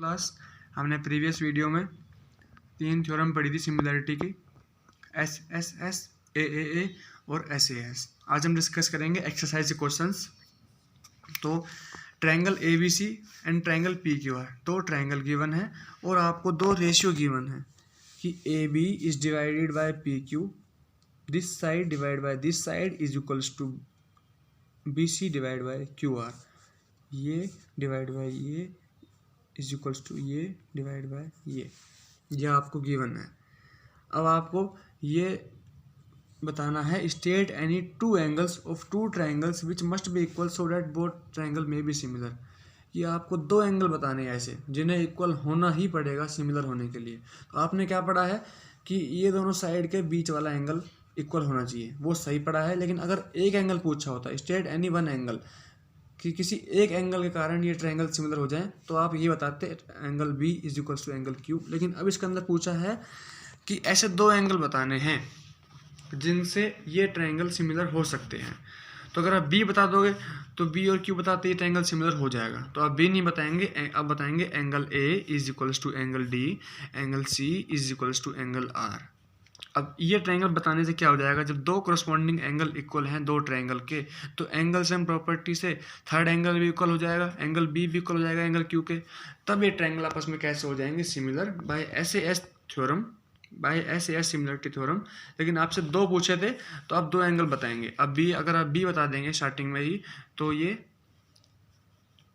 Class हमने previous video में 3 theorem पढ़ी थी सिमिलरिटी की, एस एस एस, ए और एस ए एस। आज हम डिस्कस करेंगे एक्सरसाइज क्वेश्चंस। तो triangle A B C and triangle P Q R, दो ट्रायंगल गिवन है और आपको दो रेशियो गिवन है कि A B is divided by P Q, this side divide by this side is equals to B C divide by Q R, ये divide by ये is equals to ये divide by ये आपको given है। अब आपको ये बताना है state any two angles of two triangles which must be equal so that both triangle में बी सिमिलर। ये आपको दो एंगल बताने हैं ऐसे जिन्हें इक्वल होना ही पड़ेगा सिमिलर होने के लिए। तो आपने क्या पढ़ा है कि ये दोनों साइड के बीच वाला एंगल इक्वल होना चाहिए, वो सही पड़ा है। लेकिन अगर एक एंगल पूछा होता है, स्टेट एनी वन एंगल, कि किसी एक एंगल के कारण ये ट्रायंगल सिमिलर हो जाए, तो आप ये बताते angle B is equals to angle Q. लेकिन अब इसके अंदर पूछा है कि ऐसे दो एंगल बताने हैं जिनसे ये ट्रायंगल सिमिलर हो सकते हैं। तो अगर आप बी बता दोगे तो बी और क्यू बताते ही ट्रायंगल सिमिलर हो जाएगा। तो आप बी नहीं बताएंगे, अब बताएंगे angle A is equals to angle D, angle C is equals to angle R. अब ये ट्रायंगल बताने से क्या हो जाएगा, जब दो करस्पॉन्डिंग एंगल इक्वल हैं दो ट्रायंगल के, तो एंगल सेम प्रॉपर्टी से थर्ड एंगल भी इक्वल हो जाएगा, एंगल बी भी इक्वल हो जाएगा एंगल क्यू के। तब ये ट्रायंगल आपस में कैसे हो जाएंगे similar, by S A S theorem, by S A S similarity theorem. लेकिन आपसे दो पूछे थे तो आप दो एंगल बताएंगे। अब बी, अगर आप बी बता देंगे स्टार्टिंग में ही तो ये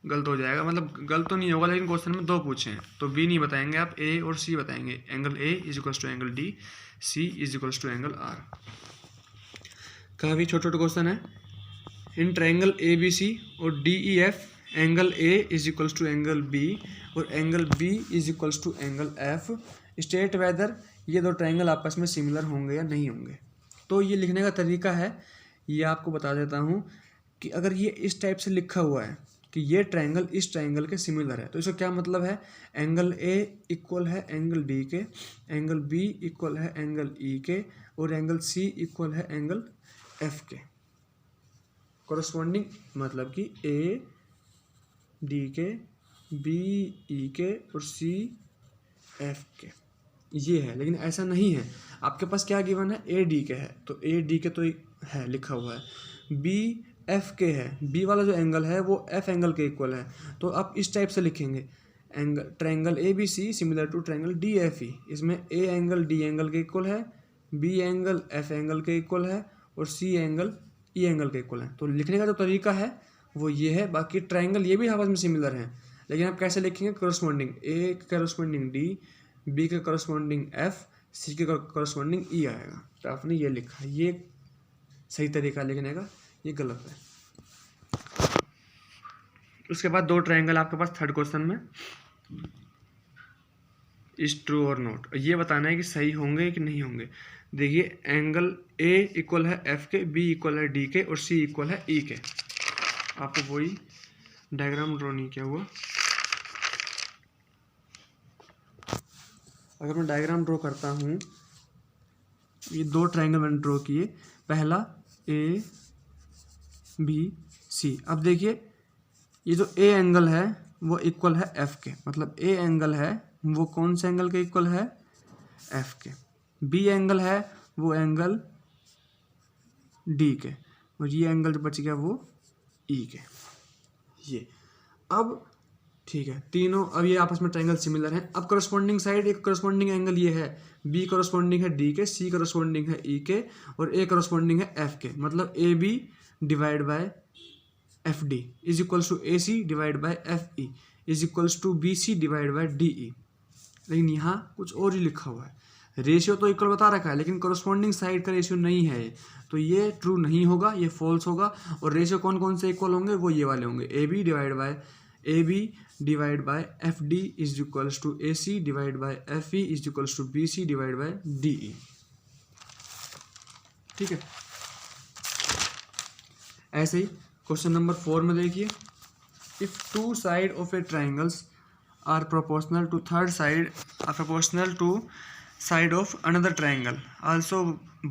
गलत हो जाएगा। मतलब गलत तो नहीं होगा, लेकिन क्वेश्चन में दो पूछे हैं तो बी नहीं बताएंगे, आप ए और सी बताएंगे। Angle A is equals to angle D, C is equals to angle R. काफ़ी छोटे छोटे क्वेश्चन है। In triangle A B C और D E F, angle A is equals to angle B और angle B is equals to angle F, state whether ये दो triangle आपस में सिमिलर होंगे या नहीं होंगे। तो ये लिखने का तरीका है, ये आपको बता देता हूँ कि अगर ये इस टाइप से लिखा हुआ है कि ये ट्रायंगल इस ट्रायंगल के सिमिलर है, तो इसका क्या मतलब है, एंगल ए इक्वल है एंगल डी के, एंगल बी इक्वल है एंगल ई के और एंगल सी इक्वल है एंगल एफ के। कोरस्पॉन्डिंग मतलब कि ए डी के, बी ई के और सी एफ के, ये है। लेकिन ऐसा नहीं है, आपके पास क्या गिवन है, ए डी के है तो ए डी के तो है लिखा हुआ है, बी एफ के है, बी वाला जो एंगल है वो एफ एंगल के इक्वल है। तो आप इस टाइप से लिखेंगे, angle triangle A B C similar to triangle D F E. इसमें ए एंगल डी एंगल के इक्वल है, बी एंगल एफ एंगल के इक्वल है और सी एंगल ई एंगल के इक्वल है। तो लिखने का जो तरीका है वो ये है। बाकी ट्रायंगल ये भी आपस में सिमिलर हैं, लेकिन आप कैसे लिखेंगे, करस्पॉन्डिंग ए के करस्पॉन्डिंग डी, बी के करस्पॉन्डिंग एफ, सी के करस्पॉन्डिंग ई आएगा। तो आपने ये लिखा है, ये सही तरीका लिखने का, ये गलत है। उसके बाद दो ट्रायंगल आपके पास थर्ड क्वेश्चन में, इज ट्रू और नॉट, ये बताना है कि सही होंगे कि नहीं होंगे। देखिए एंगल ए इक्वल है एफ के, बी इक्वल है डी के और सी इक्वल है ई के। आपको वही डायग्राम ड्रॉ नहीं किया हुआ। अगर मैं डायग्राम ड्रॉ करता हूँ, ये दो ट्रायंगल मैंने ड्रॉ किए, पहला ए बी सी। अब देखिए ये जो ए एंगल है वो इक्वल है एफ के, मतलब ए एंगल है वो कौन से एंगल के इक्वल है, एफ के। बी एंगल है वो एंगल डी के और ये एंगल जो बच गया वो ई के। ये अब ठीक है, तीनों अब ये आपस में ट्रायंगल सिमिलर हैं। अब करस्पॉन्डिंग साइड, एक करस्पॉन्डिंग एंगल ये है, बी करस्पॉन्डिंग है डी के, सी करस्पॉन्डिंग है ई के और ए करस्पॉन्डिंग है एफ के। मतलब A B divide by F D is equals to A C divide by F E is equals to B C divide by D E. लेकिन यहाँ कुछ और ही लिखा हुआ है, रेशियो तो इक्वल बता रखा है लेकिन करस्पॉन्डिंग साइड का रेशियो नहीं है, तो ये ट्रू नहीं होगा, ये फॉल्स होगा। और रेशियो कौन कौन से इक्वल होंगे, वो ये वाले होंगे, A B divide by F D is equals to A C divide by F E is equals to B C divide by D E. ठीक है, ऐसे ही क्वेश्चन नंबर 4 में देखिए, if two side of a triangles are proportional to third side are proportional to side of another triangle, also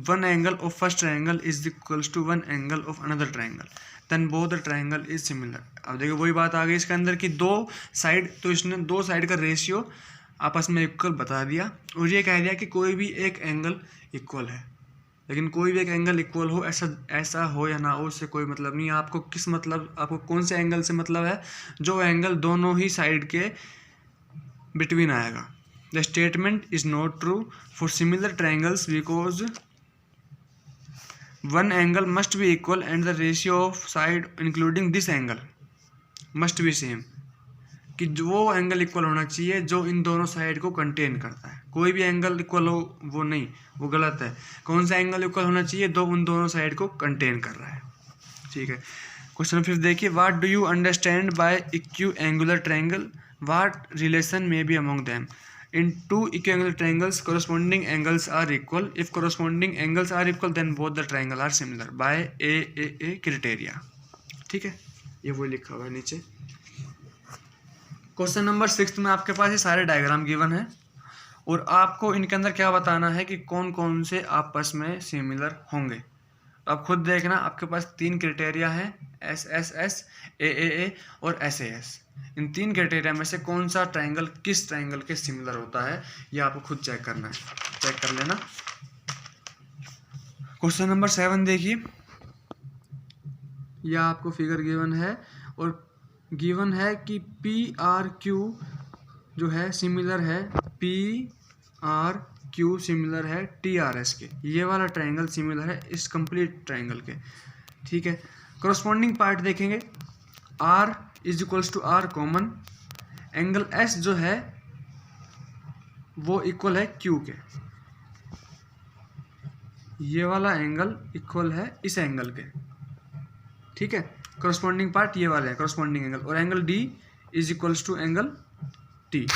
one angle of first triangle is equals to one angle of another triangle, then both the triangle is similar. अब देखिए वही बात आ गई इसके अंदर कि दो side, तो इसने दो साइड का रेशियो आपस में इक्वल बता दिया और ये कह दिया कि कोई भी एक एंगल इक्वल है। लेकिन कोई भी एक एंगल इक्वल हो, ऐसा हो या ना हो, उससे कोई मतलब नहीं है। आपको किस मतलब, आपको कौन से एंगल से मतलब है? जो एंगल दोनों ही साइड के बिटवीन आएगा। The statement is not true for similar triangles because one angle must be equal and the ratio of side including this angle must be same. कि जो वो एंगल इक्वल होना चाहिए जो इन दोनों साइड को कंटेन करता है। कोई भी एंगल इक्वल हो वो नहीं, वो गलत है। कौन सा एंगल इक्वल होना चाहिए? जो उन दोनों साइड को कंटेन कर रहा है। ठीक है, क्वेश्चन 5 देखिए, what do you understand by equiangular triangle, what relation may be among them? In two equiangular triangles, corresponding angles are equal. If corresponding angles are equal, then both the triangle are similar by AAA criteria. ठीक है, ये वो लिखा हुआ है नीचे। Question number 6 में आपके पास ये सारे डायग्राम गिवन है और आपको इनके अंदर क्या बताना है कि कौन कौन से आपस में सिमिलर होंगे। आप खुद देखना, आपके पास 3 क्राइटेरिया है, SSS, AAA और SAS। इन 3 क्राइटेरिया में से कौन सा ट्रायंगल किस ट्रायंगल के सिमिलर होता है ये आपको खुद चेक करना है, चेक कर लेना। क्वेश्चन नंबर 7 देखिए, यह आपको फिगर गिवन है और गिवन है कि PRQ जो है सिमिलर है, PRQ सिमिलर है TRS के। ये वाला ट्रायंगल सिमिलर है इस कंप्लीट ट्रायंगल के। ठीक है, करस्पॉन्डिंग पार्ट देखेंगे, R is equals to R common, angle S जो है वो इक्वल है Q के। ये वाला एंगल इक्वल है इस एंगल के। ठीक है, करस्पॉन्डिंग पार्ट ये वाला है करस्पॉन्डिंग एंगल, और angle D is equals to angle T।